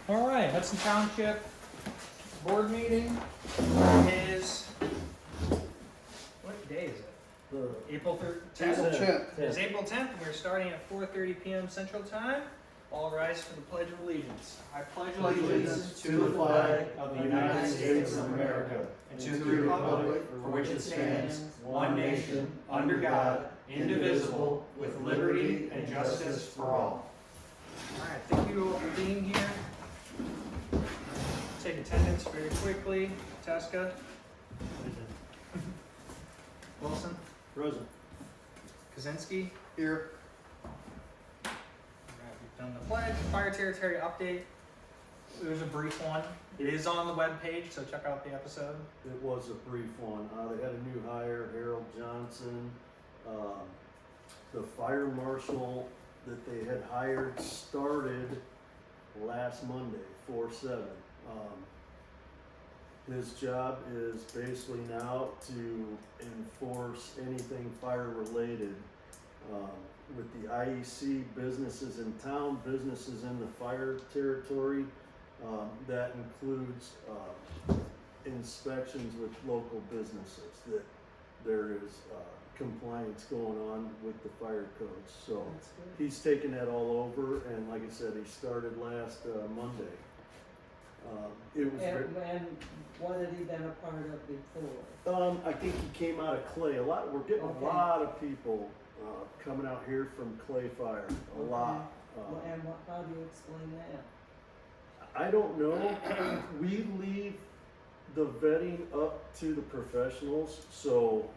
All right, Hudson Township board meeting is, what day is it? April 10th? It's April 10th, and we're starting at 4:30 p.m. Central Time. All rise for the Pledge of Allegiance. I pledge allegiance to the flag of the United States of America and to the republic for which it stands, one nation, under God, indivisible, with liberty and justice for all. All right, thank you all for being here. Take attendance very quickly. Teska. Wilson. Present. Kaczynski. Here. All right, we've done the pledge. Fire territory update. There's a brief one. It is on the webpage, so check out the episode. It was a brief one. They had a new hire, Harold Johnson. The fire marshal that they had hired started last Monday, 4/7. His job is basically now to enforce anything fire related. With the IEC businesses in town, businesses in the fire territory, that includes inspections with local businesses, that there is compliance going on with the fire codes. So he's taken that all over, and like I said, he started last Monday. It was And what had he been a part of before? I think he came out of Clay. We're getting a lot of people coming out here from Clay Fire. A lot. How do you explain that? I don't know. We leave the vetting up to the professionals, so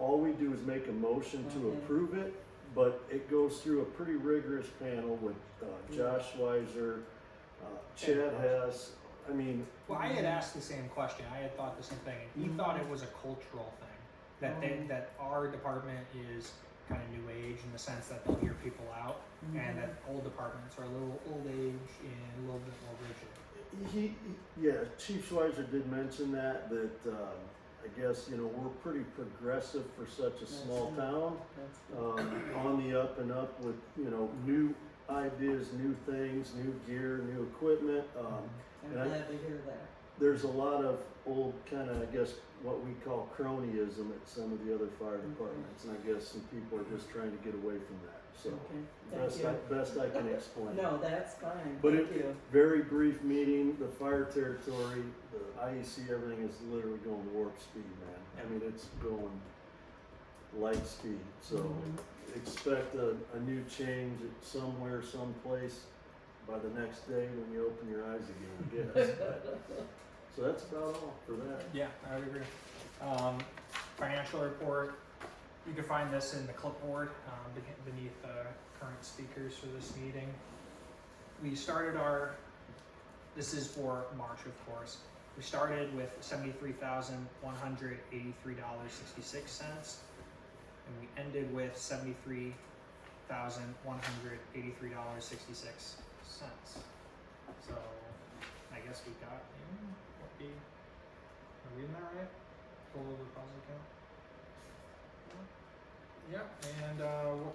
all we do is make a motion to approve it, but it goes through a pretty rigorous panel with Josh Weiser, Chad Hess. I mean, Well, I had asked the same question. I had thought the same thing. And he thought it was a cultural thing. That our department is kind of new age in the sense that they'll hear people out, and that old departments are a little old age and a little bit more rigid. Chief Schweizer did mention that I guess, we're pretty progressive for such a small town, on the up and up with, new ideas, new things, new gear, new equipment. I'm glad to hear that. There's a lot of old kind of, I guess, what we call cronyism at some of the other fire departments, and I guess some people are just trying to get away from that. So best I can explain. No, that's fine. But Thank you. very brief meeting. The fire territory, the IEC, everything is literally going warp speed, man. I mean, it's going light speed. So expect a new change at somewhere, someplace by the next day when you open your eyes again, I guess. So that's about all for that. Yeah, I would agree. Financial report. You can find this in the clipboard beneath current speakers for this meeting. We started this is for March, of course. We started with $73,183.66, and we ended with $73,183.66. So I guess we got are we in there right? Total deposit account? Yep, and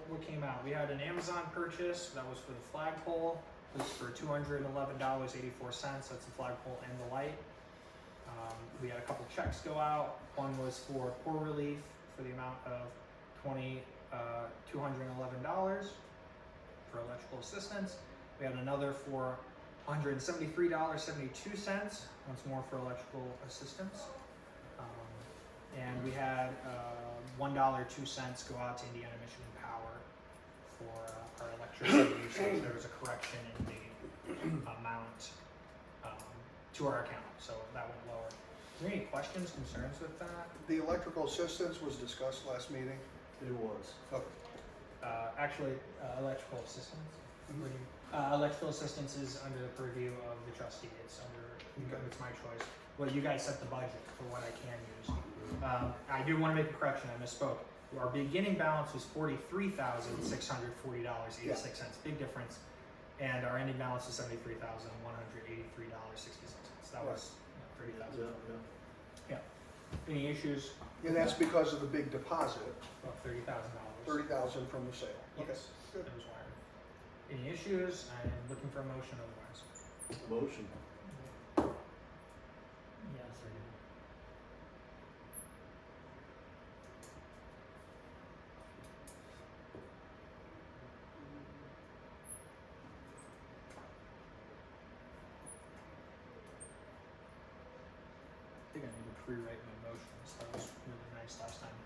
what came out? We had an Amazon purchase, that was for the flagpole. It was for $211.84, that's the flagpole and the light. We had a couple checks go out. One was for poor relief for the amount of $211 for electrical assistance. We had another for $173.72, once more for electrical assistance. And we had $1.02 go out to Indiana Michigan Power for our electricity usage. There was a correction in the amount to our account, so that went lower. Is there any questions, concerns with that? The electrical assistance was discussed last meeting. It was. Okay. Electrical assistance. Electrical assistance is under the purview of the trustee. It's my choice. Well, you guys set the budget for what I can use. I do want to make a correction. I misspoke. Our beginning balance was $43,640.86. Big difference. And our ending balance is $73,183.66. That was $30,000. Yeah. Any issues? And that's because of the big deposit, About $30,000. $30,000 from the sale. Okay. Yes, that was wired. Any issues? I'm looking for a motion otherwise. Motion. Yeah, second. I think I need to rewrite my motions. That was really nice last time.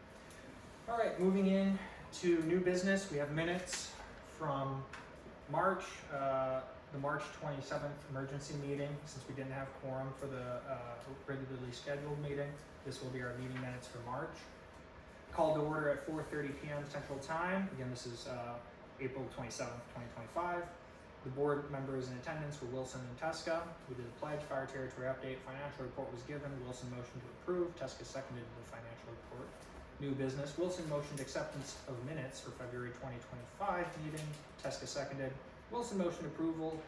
All right, moving in to new business. We have minutes from March, the March 27th emergency meeting. Since we didn't have quorum for the regularly scheduled meeting, this will be our meeting minutes for March. Called to order at 4:30 p.m. Central Time. Again, this is April 27th, 2025. The board members in attendance were Wilson and Teska. We did the pledge, fire territory update, financial report was given. Wilson motioned to approve. Teska seconded the financial report. New business. Wilson motioned acceptance of minutes for February 2025 meeting. Teska seconded. Wilson motioned approval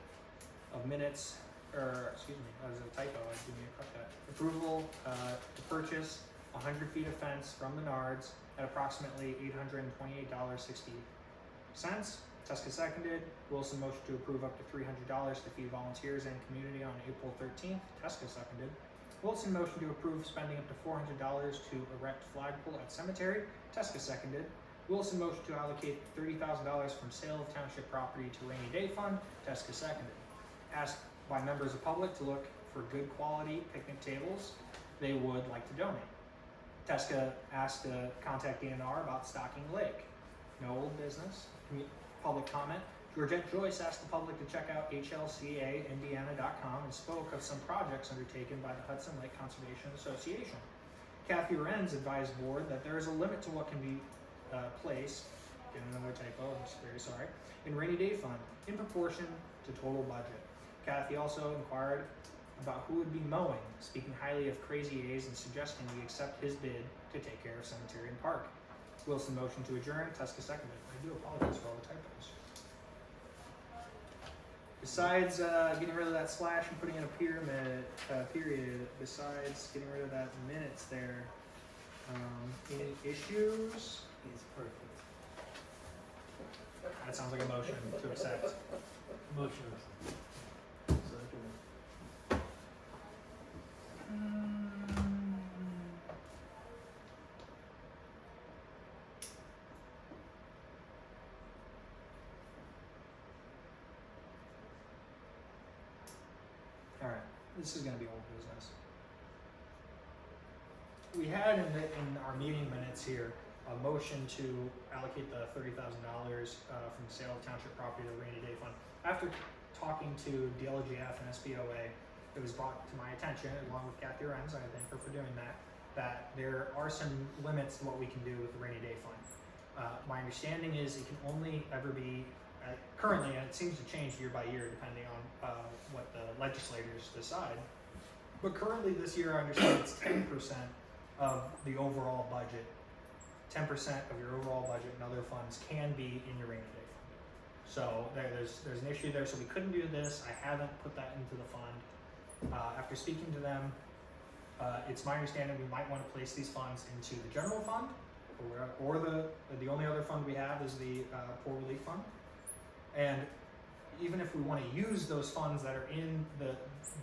of minutes, or excuse me, that was a typo. I didn't mean to cut that. Approval to purchase 100 feet of fence from Menards at approximately $828.60. Teska seconded. Wilson motioned to approve up to $300 to feed volunteers and community on April 13th. Teska seconded. Wilson motioned to approve spending up to $400 to erect flagpole at cemetery. Teska seconded. Wilson motioned to allocate $30,000 from sale of township property to rainy day fund. Teska seconded. Asked by members of public to look for good quality picnic tables they would like to donate. Teska asked to contact DNR about stocking the lake. No old business. Public comment. Georgette Joyce asked the public to check out hlcaindiana.com and spoke of some projects undertaken by the Hudson Lake Conservation Association. Kathy Renz advised board that there is a limit to what can be placed, get another typo, I'm just very sorry, in rainy day fund in proportion to total budget. Kathy also inquired about who would be mowing, speaking highly of Crazy A's and suggesting we accept his bid to take care of cemetery and park. Wilson motioned to adjourn. Teska seconded. I do apologize for all the typos. Besides getting rid of that slash and putting in a period, besides getting rid of that minutes there, any issues? It's perfect. That sounds like a motion to accept. Motion. Second. All right, this is going to be old business. We had in our meeting minutes here a motion to allocate the $30,000 from the sale of township property to the rainy day fund. After talking to DLGF and SBOA, it was brought to my attention, along with Kathy Renz, I thank her for doing that there are some limits to what we can do with the rainy day fund. My understanding is it can only ever be, currently, and it seems to change year by year depending on what the legislators decide, but currently this year I understand it's 10% of the overall budget. 10% of your overall budget and other funds can be in your rainy day fund. So there's an issue there, so we couldn't do this. I haven't put that into the fund. After speaking to them, it's my understanding we might want to place these funds into the general fund, or the only other fund we have is the poor relief fund. And even if we want to use those funds that are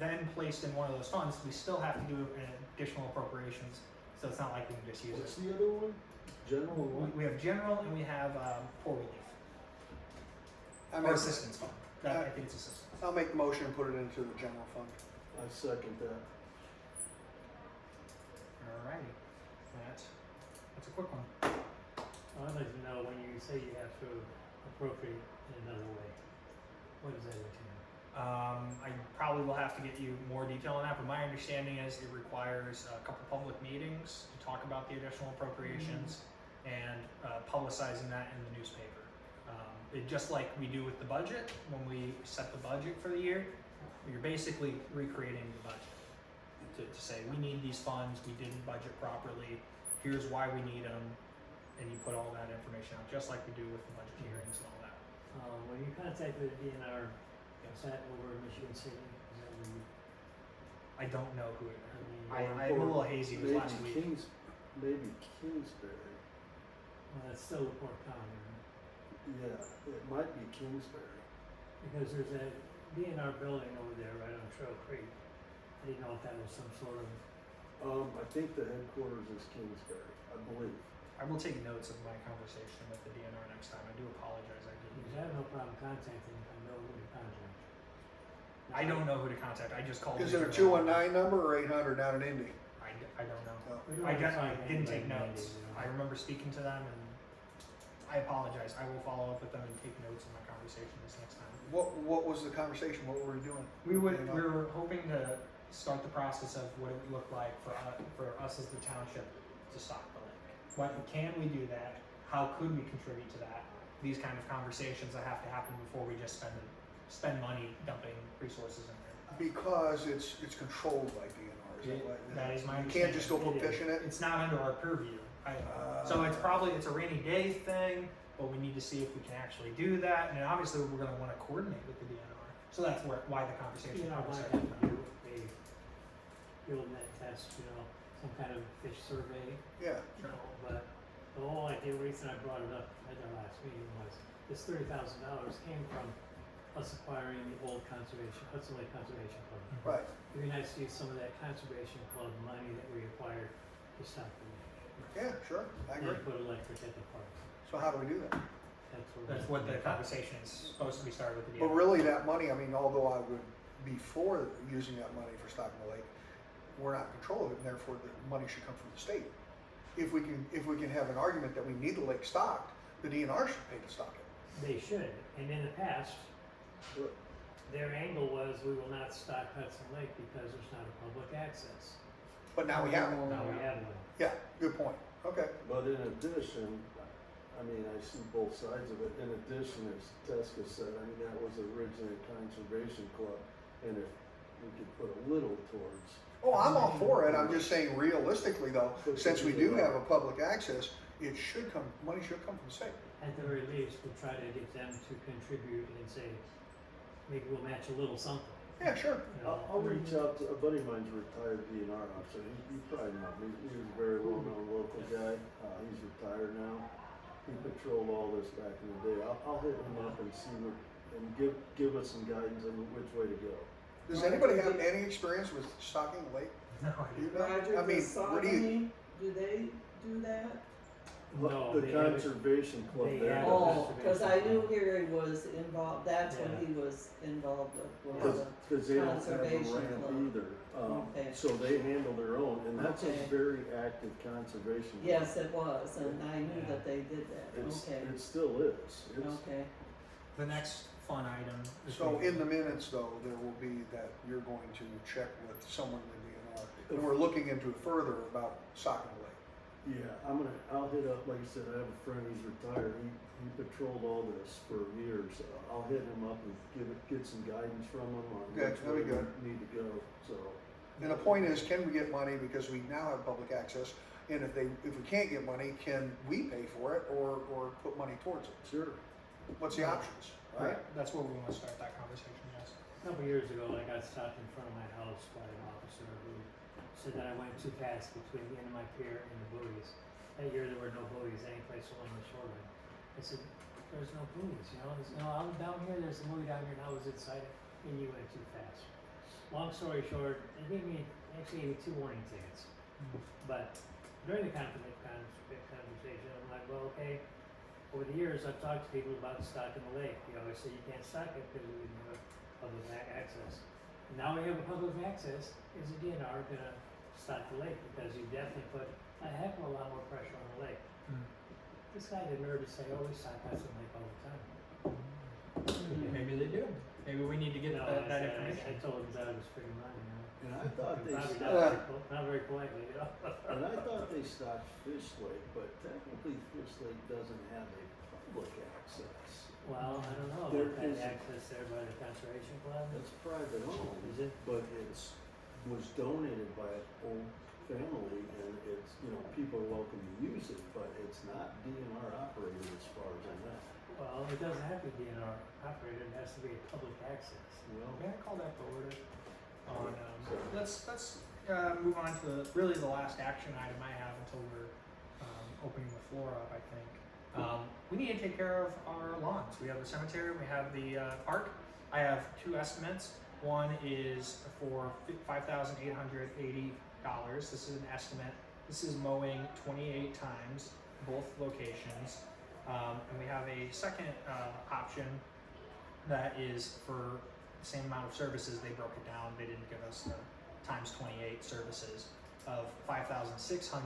then placed in one of those funds, we still have to do an additional appropriations. So it's not like we can just use What's it. the other one? General one? We have general and we have poor relief. I Or make, assistance fund. I think it's assistance. I'll make the motion and put it into the general fund. I second that. Alrighty. That's a quick one. I'd like to know when you say you have to appropriate in another way, what does that entail? I probably will have to get you more detail on that, but my understanding is it requires a couple public meetings to talk about the additional appropriations and publicizing that in the newspaper. Just like we do with the budget, when we set the budget for the year, you're basically recreating the budget to say we need these funds, we didn't budget properly, here's why we need them, and you put all that information out, just like we do with the budget hearings and all that. When you contacted DNR, was that over in Michigan City? Is that where you, I don't know who it I is. mean, I'm a little hazy, it was last week. Maybe Kingsbury. well, that's still a Port County, right? Yeah, it might be Kingsbury. Because there's that DNR building over there right on Trail Creek, I didn't know if that was some sort of, I think the headquarters is Kingsbury, I believe. I will take notes of my conversation with the DNR next time. I do apologize. because I have no problem contacting if I know who to contact. I don't know who to contact. I just called. Is it a 219 number or 800 down in Indy? I don't know. Oh. We don't I wanna find didn't take anybody notes. handy, you know. I remember speaking to them, and I apologize. I will follow up with them and take notes of my conversation this next time. What was the conversation? What were we doing? We You know? were hoping to start the process of what it would look like for us as the township to stock the lake. What can we do that? How could we contribute to that? These kind of conversations that have to happen before we just spend money dumping resources in there. Because it's controlled by DNR. Is that what? That is my You can't just go understanding. put fish in it. It's not under our purview. So it's a rainy day thing, but we need to see if we can actually do that. And obviously, we're going to want to coordinate with the DNR. So that's why the conversation. You know, probably might started. have to do a field net test, you know, some kind of fish survey, Yeah. you know, but the whole idea, the reason I brought it up at our last meeting was this $30,000 came from us acquiring the old Hudson Lake Conservation Club. Right. It'd be nice to use some of that conservation club money that we acquired to stock the lake. Yeah. Sure. I agree. And put electric at the park. So how do we do that? That's what the conversation is supposed to be started with the But DNR. really, that money. I mean, although I would be for using that money for stocking the lake, we're not in control of it, and therefore the money should come from the state. If we can have an argument that we need the lake stocked, the DNR should pay to stock it. They should, and in the past, But their angle was we will not stock Hudson Lake because there's not a public access. But now we have it. Now we have one. Yeah. Good point. Okay. But in addition, I mean, I see both sides of it. In addition, as Teska said, I mean, that was originally a conservation club, and if we could put a little towards. Oh, I'm all for it. I'm just saying realistically though, since we do have a public access, money should come from the state. At the very least, we'll try to get them to contribute and say, maybe we'll match a little something. Yeah, sure. You know? I'll reach out to, a buddy of mine's a retired DNR officer, you probably know him, he was a very well-known local guy, he's retired now. He patrolled all this back in the day, I'll hit him up and see what, and give us some guidance on which way to go. Does anybody have any experience with stocking the lake? No, I Do you know? Roger, I mean, does where do you, Saucony, do they do that? No, The they haven't- conservation club they there. haven't. Oh, cause I knew Conservation Gary was involved, that's what Yeah. he was involved with, Cause, was 'cause they don't have a Conservation ramp club. either, Okay. so they handle their own, and that's a Okay. very active conservation. club. Yes, it was, and I knew Yeah. that they did that, okay, It still is, it's, okay. The next fun item. is so we- in the minutes though, there will be that you're going to check with someone in the DNR. And we're looking into further about stocking the lake. yeah, I'll hit up, like I said, I have a friend who's retired, he patrolled all this for years, I'll hit him up and get some guidance from him on Okay, which that'd be way good. we need to go, so. And the point is, can we get money because we now have public access? And if we can't get money, can we pay for it or put money towards it? Sure. What's the options, right? That's where we want to start that conversation, yes. A couple years ago, I got stopped in front of my house by an officer who said that I went too fast between the end of my pier and the buoys. That year, there were no buoys anyplace along the shoreline. I said, there's no buoys, you know, there's no, I'm down here, there's a buoy down here, and I was inside it, and you went too fast. Long story short, they actually gave me 2 warning tickets. But during the conversation, I'm like, well, okay, over the years, I've talked to people about stocking the lake. They always say you can't stock it because we didn't have public access. Now we have a public access, is the DNR gonna stock the lake? Because you definitely put a heck of a lot more pressure on the lake. This guy had the nerve to say, oh, we stock Hudson Lake all the time. Maybe they do. Maybe we need to get No, that I information. told him that it was pretty money, you know. And I thought they, Probably not very politely, you know. and I thought they stocked Fish Lake, but technically Fish Lake doesn't have a public access. Well, I don't know There about that is- access there by the conservation club. It's private owned. Is it? But was donated by an old family, and it's, people are welcome to use it, but it's not DNR operated as far as I know. Well, it doesn't have to be DNR operated, it has to be a public access. Well, May I call that to order? On, Sure. let's move on to really the last action item I have until we're opening the floor up, I think. We need to take care of our lawns. We have the cemetery, we have the park, I have two estimates. One is for $5,880. This is an estimate. This is mowing 28 times, both locations. And we have a second option that is for the same amount of services. They broke it down. They didn't give us the times 28 services of $5,600.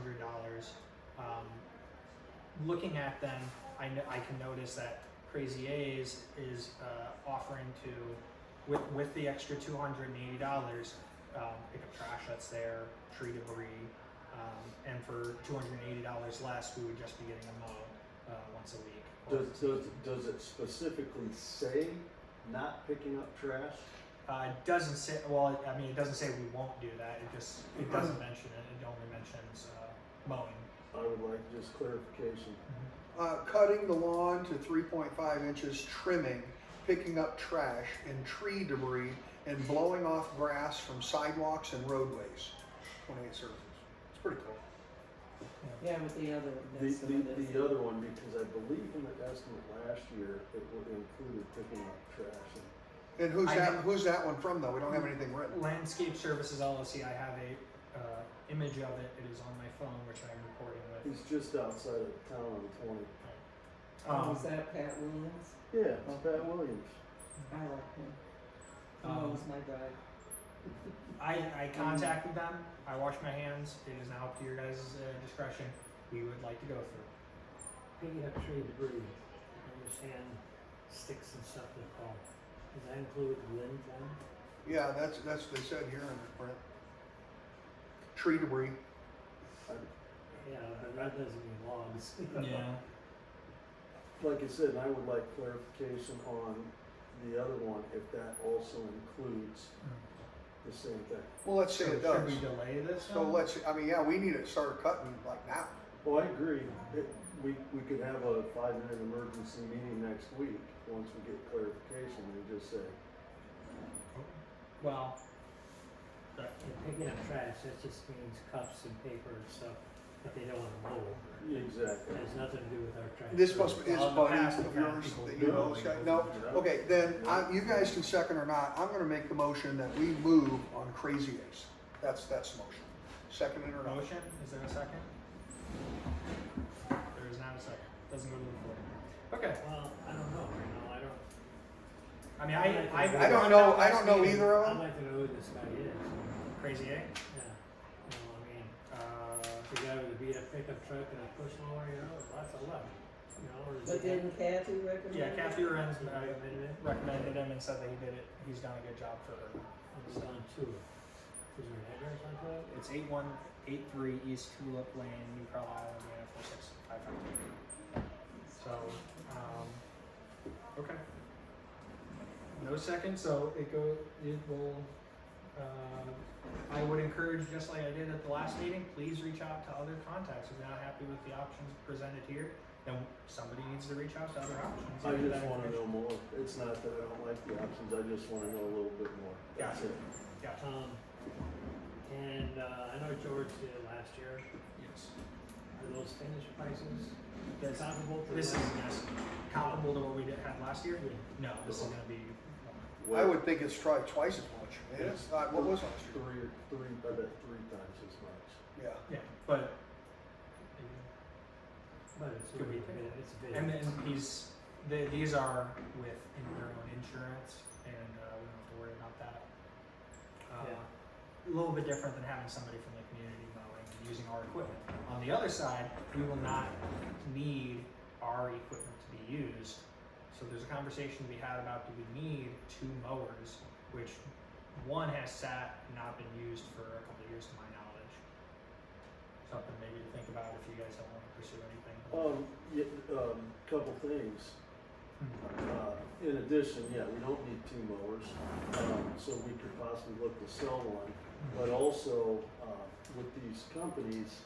Looking at them, I can notice that Crazy A's is offering to, with the extra $280, pick up trash that's there, tree debris, and for $280 less, we would just be getting a mow once a week. Does it specifically say not picking up trash? It doesn't say. Well, I mean, it doesn't say we won't do that. It doesn't mention it. It only mentions mowing. I would like just clarification. Cutting the lawn to 3.5 inches, trimming, picking up trash and tree debris, and blowing off grass from sidewalks and roadways. 28 services. It's pretty cool. Yeah, with the other, that's some of this. The other one, because I believe in the estimate last year, it included picking up trash. And who's that one from though? We don't have anything written. Landscape Services LLC. I have a image of it. It is on my phone, which I'm recording with. He's just outside of town on 20. Is that Pat Williams? Yeah, it's Pat Williams. I like him. He Um, knows my drive. I contacted them. I washed my hands. It is now up to your guys' discretion. We would like to go through. Picking up tree debris, I understand sticks and stuff they're called. Does that include limbs then? Yeah, that's what they said here in the print. Tree debris. Yeah, but that doesn't mean logs. Like I said, I would like clarification on the other one, if that also includes the same thing. Well, let's say So it does. should we delay this? So we need to start cutting like now. Well, I agree. We could have a 5-minute emergency meeting next week, once we get clarification, and just say, Well, And picking up trash, that just means cups and paper and stuff that they don't wanna mow. exactly. It has nothing to do with our trash. This must be his Well, in the buddy past, of we've had yours people that do you know it. this guy. No. Okay, then you guys can second or not. I'm gonna make the motion that we move on Crazy Ace. That's the motion. Second it or not? motion. Is there a second? There is not a second. Doesn't go to the floor. Okay. Well, I don't know, I don't. I mean, I don't know. I don't know either of I'd them. like to know who this guy is. Crazy, eh? Yeah, I mean, the guy with the beat up pickup truck and a push mower, that's a lot, or is But he- didn't Kathy recommend? Yeah, Kathy Lorenz recommended it? recommended him and said that he did it. He's done a good job for her. It's on two. Is there an address on that? It's 8183 East Tulip Lane, New Carlisle, Indiana 46552. So, okay. No second, so it will, I would encourage, just like I did at the last meeting, please reach out to other contacts. If you're not happy with the options presented here, then somebody needs to reach out to other options. I and get just that wanna know information. more. It's not that I don't like the options, I just wanna know a little bit more. That's Gotcha. it. Gotcha. I know George did it last year. Yes. Are those finished prices This- comparable to? This is, last- yes, comparable to what we had last year? Yeah. No, this is gonna be, I would think it's probably twice as much. It's not, what was last year? I bet 3 times as much. Yeah. yeah, but, But it's Could be. it's a bid. and then these are with their own insurance, and we don't have to worry about that. Yeah. A little bit different than having somebody from the community mowing and using our equipment. On the other side, we will not need our equipment to be used. So there's a conversation to be had about, do we need 2 mowers, which one has sat and not been used for a couple of years to my knowledge. Something maybe to think about if you guys don't want to pursue anything. Couple things. In addition, yeah, we don't need 2 mowers, so we could possibly look to sell one. But also, with these companies,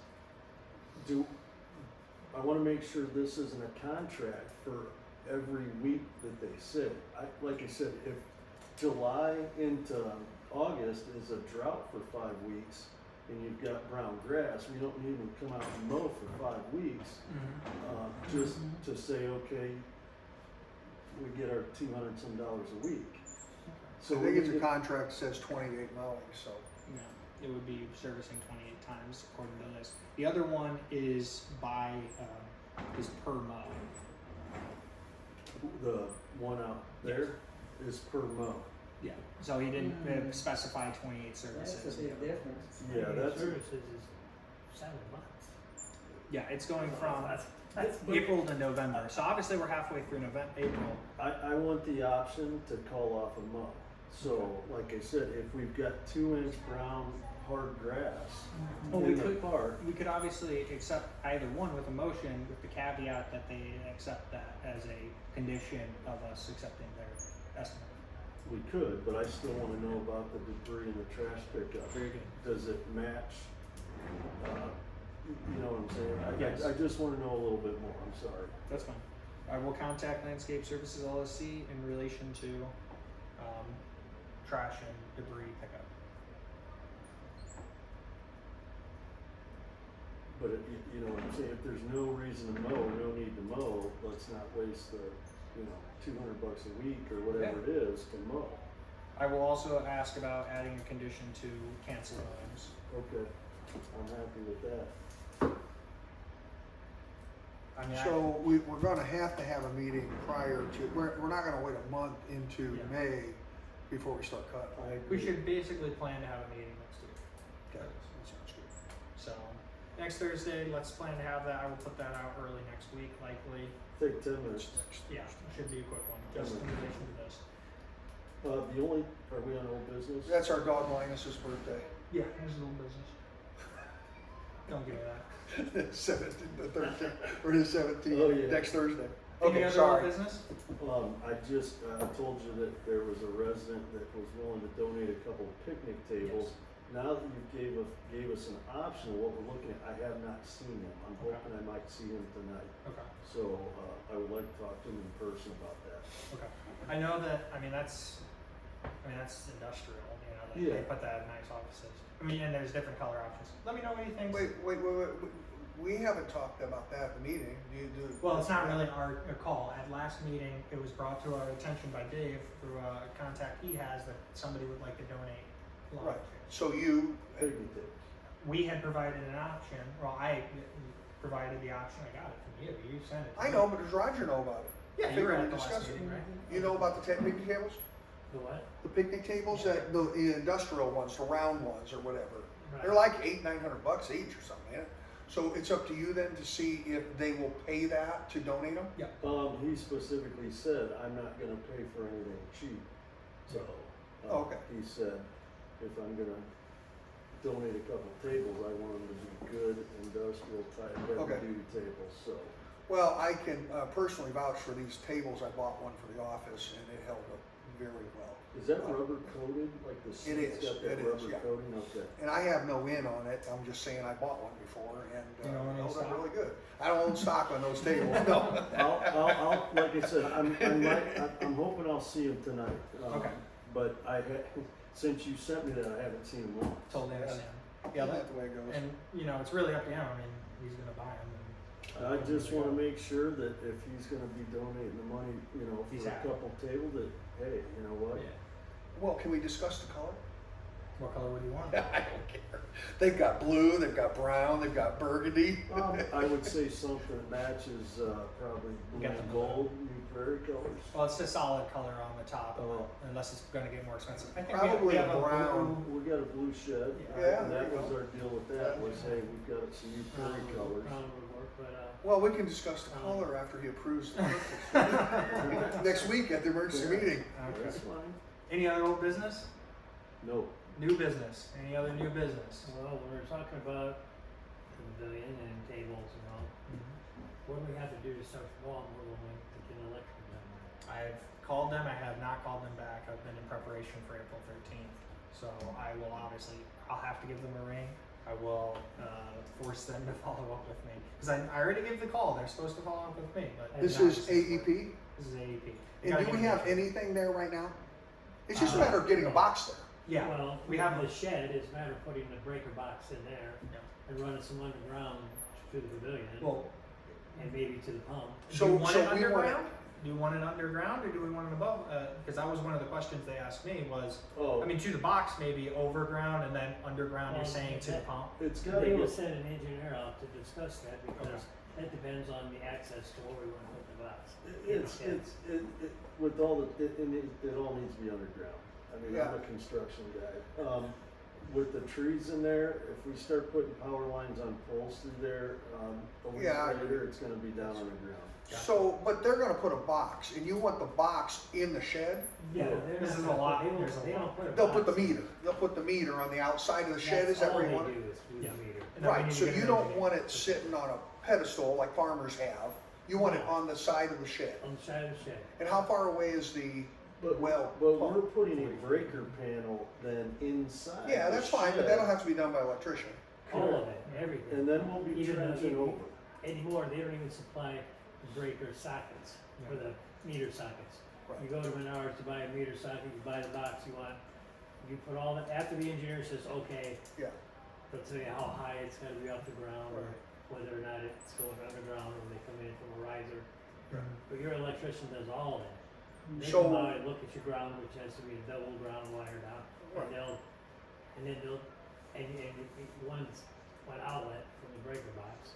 I wanna make sure this isn't a contract for every week that they sit. Like I said, if July into August is a drought for 5 weeks, and you've got brown grass, we don't need them to come out and mow for 5 weeks. Just to say, okay, we get our $200 some a week. So I we think it's a need to- contract that says 28 mowing, so. Yeah, it would be servicing 28 times according to this. The other one is is per mow. The one out there is per mow. Yeah. So he didn't Mm. specify 28 services. That's a big difference. Yeah, that's, Services is 7 months. Yeah, it's going from That's April to November. So obviously we're halfway through April. I want the option to call off a mow. So, like I said, if we've got 2-inch brown hard grass Well, in the park, We could obviously accept either one with a motion with the caveat that they accept that as a condition of us accepting their estimate. we could, but I still wanna know about the debris and the trash pickup. Very good. Does it match, you know what I'm saying? Yes. I just wanna know a little bit more, I'm sorry. That's fine. I will contact Landscape Services LLC in relation to trash and debris pickup. But you know what I'm saying, if there's no reason to mow, no need to mow, let's not waste the, $200 a week or whatever it is to mow. I will also ask about adding a condition to cancel mowings. Okay, I'm happy with that. I mean, So we're gonna have to have a meeting prior to, we're not gonna wait a month into Yeah. May before we start cutting. we should basically plan to have a meeting next week. Okay, that sounds good. So next Thursday, let's plan to have that. I will put that out early next week, likely. Take 10 minutes. Yeah, it should be a quick one, just in relation to this. Are we on old business? That's our dog Linus's birthday. Yeah, here's a little business. Don't give me that. 17th, the 13th, or the 17th, Oh, yeah. next Thursday. Any Okay, other sorry. old business? I just, told you that there was a resident that was willing to donate a couple picnic tables. Now that you gave us an option of what we're looking at, I have not seen him. I'm Okay. hoping I might see him tonight. Okay, So, I would like to talk to him in person about that. okay. I know that, that's industrial, they Yeah. put that in nice offices. And there's different color options. Let me know what you think. Wait, we haven't talked about that at the meeting. Do you do? Well, it's not really our call. At last meeting, it was brought to our attention by Dave through a contact he has that somebody would like to donate lawn Right, chairs. so you, Picnic tables. We had provided an option, I provided the option, I got it from you sent it to I me. know, but does Roger know about it? Yeah, I you were figured at the we'd last discuss it. meeting, right? You know about the picnic tables? The what? The picnic tables, the industrial ones, the round ones or whatever. Right. They're like $800-900 each or something, man. So it's up to you then to see if they will pay that to donate them? He specifically said, I'm not gonna pay for anything cheap. So, Okay. he said, if I'm gonna donate a couple tables, I want them to be good industrial type Okay. heavy duty tables, so. Well, I can personally vouch for these tables. I bought one for the office and it held up very well. Is that rubber coated, like the seat's is, got that it is, rubber yeah. coating? Okay. And I have no in on it. I'm just saying I bought one before and You don't own it any held up stock? really good. I don't own stock on those tables, no. I'll, like I said, I'm hoping I'll see him tonight. Okay. But since you sent me that, I haven't seen him once. Totally understand. Yeah, Yeah, that's the way it goes. and, it's really up to him, he's gonna buy them. I just wanna make sure that if he's gonna be donating the money, He's for a happy. couple table, that, hey, you know what? Yeah. Well, can we discuss the color? What color would you want? I don't care. They've got blue, they've got brown, they've got burgundy. I would say something that matches, probably blue Get and the gold, new prairie colors. Well, it's a solid color on the top, Oh. unless it's gonna get more expensive. I think Probably we have a a brown. We got a blue shed, Yeah, and there that you was go. our deal with that, was, hey, we've got some new prairie colors. Brown would work, but, Well, we can discuss the color after he approves the purchase. Next week at the emergency meeting. Okay. That's fine. Any other old business? No, New business? Any other new business? well, we were talking about the pavilion and tables and all. What do we have to do to start the ball rolling to get an election done? I've called them, I have not called them back, I've been in preparation for April 13th. So I will I'll have to give them a ring. I will, force them to follow up with me. Cause I already gave the call, they're supposed to follow up with me, but. This not is just- AEP. This is AEP. And do we have anything there right now? It's just a matter of getting a box there. Yeah, Well, we have the shed, it's a matter of putting the breaker box in there Yeah. and running some underground to the pavilion well, and maybe to the pump. do you want it we want underground? do we want it underground or do we want it above? Because that was one of the questions they asked me was, Oh, I mean, to the box, maybe overground and then underground, you're Well, saying to the pump? it's gotta They will get, send an engineer out to discuss that because that depends on the access to where we want to put the box. with all the, it all needs to be underground. I mean, I'm Yeah. a construction guy. With the trees in there, if we start putting power lines on poles through there, a week Yeah, I later, it's gonna be down underground. So, but they're gonna put a box, and you want the box in the shed? Yeah, Yeah. they're This not is a gonna put- lot. They won't, There's a they lot. don't put a They'll put the box in. meter, they'll put the meter on the outside of the shed, That's is that all where you they want it? do is do Yeah. the meter. And then we Right, need so to get you an don't engineer. want it sitting on a pedestal like farmers have, you want it on the side of the shed. On the side of the shed. And how far away is the But, well but pump? we're putting a breaker panel then inside. Yeah, the that's fine, but shed, that'll have to be done by electrician. All of it, everything. And then we'll be Even though trenching you- over. Anymore, they don't even supply breaker sockets for the meter sockets. Right. You go to Menards to buy a meter socket, you buy the box you want, you put all that, after the engineer says, okay, Yeah, they'll tell you how high it's gotta be off the ground, or Right. whether or not it's going underground when they come in from a riser. Right. But your electrician does all that. They So- come out and look at your ground, which has to be a double ground wire down, Right. and then they'll, one outlet from the breaker box,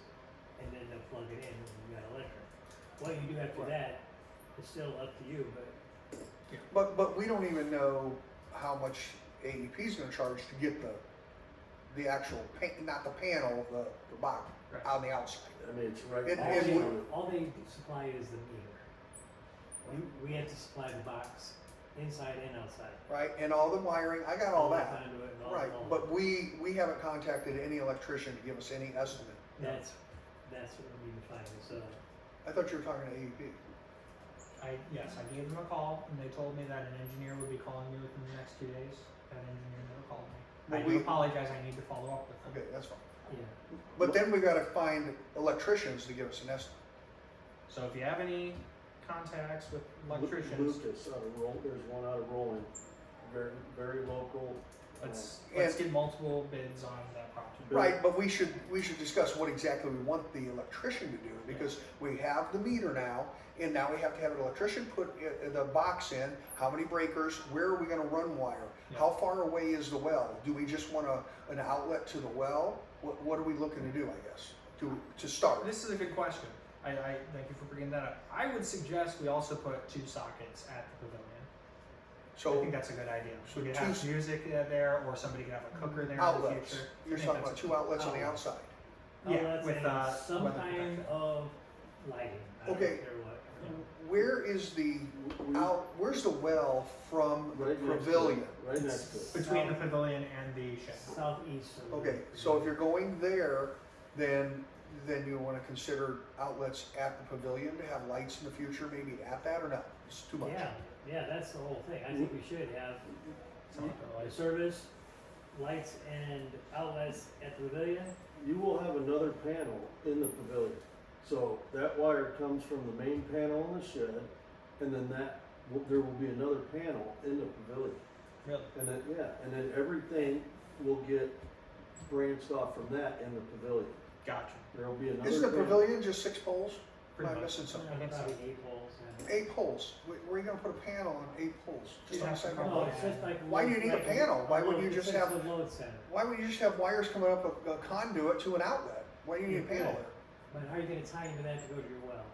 and then they'll plug it in and you got electric. What you do after Right. that is still up to you, but but we don't even know how much AEP is gonna charge to get the actual not the panel, the box Right. on the outside. I mean, it's right. And- all and they, we- all they supply is the meter. We have to supply the box inside and outside. Right, and all the wiring, I got all the that, conduit and all, right, all but we haven't contacted any electrician to give us any estimate. that's what we need to find, so. I thought you were talking to AEP. Yes, I gave them a call and they told me that an engineer would be calling me within the next 2 days. That engineer never called me. Well, I we- do apologize, I need to follow up with them. Okay, that's fine. Yeah, But then we gotta find electricians to give us an estimate. So if you have any contacts with electricians, Lucas, there's one out of Rolling, very, very local. let's And- get multiple bids on that project. Bill- Right, but we should discuss what exactly we want the electrician to do, because we have the meter now, and now we have to have an electrician put the box in, how many breakers, where are we gonna run wire? Yeah. How far away is the well? Do we just want an outlet to the well? What are we looking to do, I guess, to start? This is a good question. I thank you for bringing that up. I would suggest we also put 2 sockets at the pavilion. I So think that's a good idea. so We could two have music there, or somebody could have a cooker there in the outlets, future. you're I think talking about that's 2 outlets on the outlets. outside. Yeah, outlets with, and some weather kind protection. of lighting, I don't Okay. care what. Where is the where's the well from the Right next to it, pavilion? Right next to it. Between the pavilion and the shed. Southeast of the. Okay, so if you're going there, then you wanna consider outlets at the pavilion to have lights in the future, maybe at that, or no? It's too much. Yeah, that's the whole thing, I think we should have Something the like- service, lights and outlets at the pavilion. You will have another panel in the pavilion. So that wire comes from the main panel in the shed, and then there will be another panel in the pavilion. Really? And then everything will get branched off from that in the pavilion. Gotcha. There'll be another. Isn't the panel. pavilion just 6 poles? Am Pretty I much. missing something? I think so. Probably 8 poles, yeah. 8 poles, where are you gonna put a panel on 8 poles? Just on the side of the No, road? it's just like. Why do you need a panel? Why wouldn't you just have- A load center, Why would you just have wires coming up a conduit to an outlet? Why do you need a panel there? but how are you gonna tie into that to go to your well?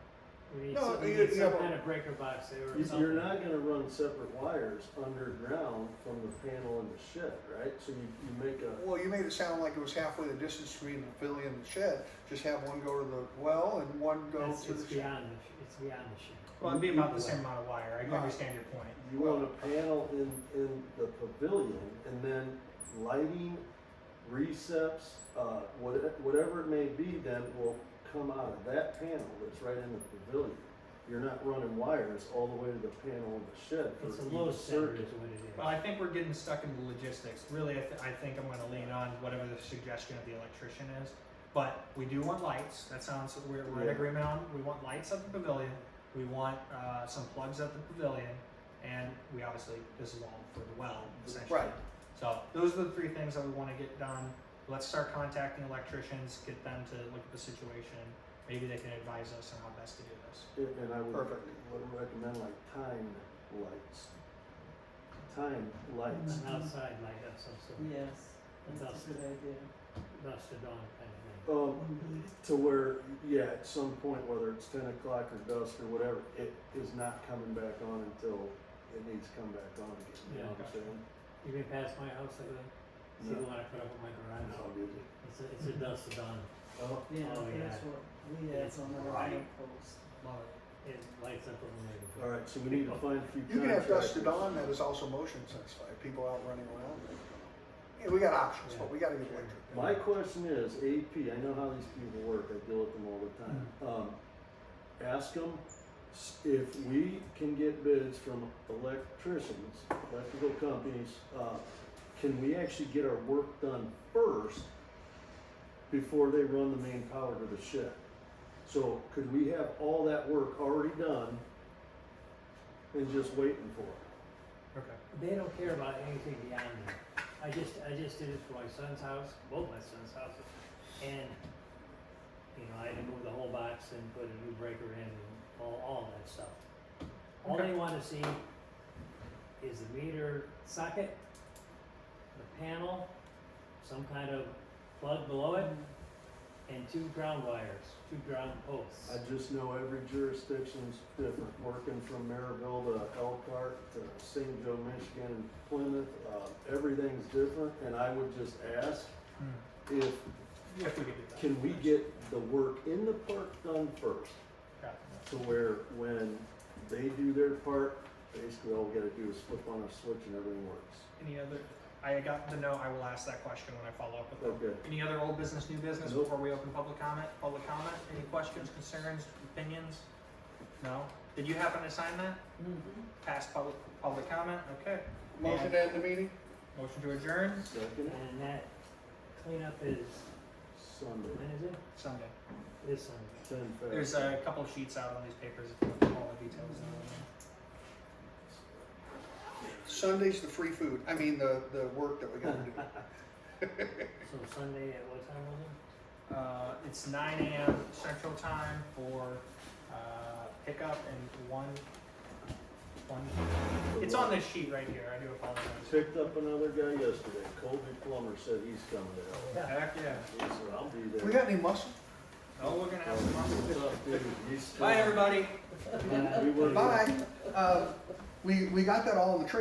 We need No, some, we you- need you some have a- kind of breaker box there or You're something. not gonna run separate wires underground from the panel in the shed, right? So you make a, Well, you made it sound like it was halfway the distance between the pavilion and the shed. Just have one go to the well and one go It's to the shed. beyond the, it's beyond the shed. Well, it'd be about the same amount of wire. I understand your point. you want a panel in the pavilion, and then lighting, receps, whatever it may be, then will come out of that panel that's right in the pavilion. You're not running wires all the way to the panel in the shed for It's a each load center circuit. is what it is. Well, I think we're getting stuck in the logistics. Really, I think I'm gonna lean on whatever the suggestion of the electrician is. But we do want lights. That sounds, we're in Yeah. agreement on. We want lights at the pavilion. We want, some plugs at the pavilion. And we obviously, this is all for the well, essentially. Right. So those are the 3 things that we wanna get done. Let's start contacting electricians, get them to look at the situation. maybe they can advise us on how best to do this. And I would Perfect. recommend like time lights. Time lights. An outside light of some sort, Yes, that's a good idea. dusk to dawn kind of thing. To where, yeah, at some point, whether it's 10 o'clock or dusk or whatever, it is not coming back on until it needs to come back on again. You know what I'm saying? You been past my house lately? See the No. one I put up in my garage? No, did you? It's a dusk to dawn. Oh, Yeah, Oh, yeah. that's what we have on our Right. post. Love it. It lights up the neighborhood. all right, so we need to find a few You can have dusk to contractors. dawn that is also motion sensitive, people out running around. Yeah, we got options, but we gotta get electric. My question is, AP, I know how these people work, I deal with them all the time. Ask them if we can get bids from electricians, electrical companies, can we actually get our work done first before they run the main power to the shed? So could we have all that work already done and just waiting for it? Okay. They don't care about anything beyond that. I just did it for my son's house, both my son's houses, and, you know, I had to move the whole box and put a new breaker in and all that stuff. All Okay. they wanna see is the meter socket, the panel, some kind of plug below it, and two ground wires, two ground posts. I just know every jurisdiction's different, working from Maryville to Elkhart to St. Joe, Michigan, and Plymouth, everything's different, and I would just ask if, If we could do that. can we get the work in the park done first? Got To where when they do their part, basically all we gotta do is flip on a switch and everything works. Any other, I got the note, I will ask that question when I follow up with them. Okay. Any other old business, new business Nope. before we open public comment? Public comment, any questions, concerns, opinions? No? Did you happen to sign that? Mm-hmm. Past public comment, okay. Motion to end the meeting? Motion to adjourn, Second, And that cleanup is, Sunday, when is it? Sunday. This Sunday. 10 fast. There's a couple of sheets out on these papers if you want all the details. Sunday's the free food, I mean, the work that we gotta do. So Sunday at what time was it? It's 9 a.m. Central Time for pickup and one. It's on this sheet right here. I do apologize. Picked up another guy yesterday, Colby Plummer said he's coming to help. Heck yeah. He said, I'll be there. We got any muscle? Oh, we're gonna have some muscle. What's up, dude? He's Bye, everybody. We were- Bye. We got that all in the trailer.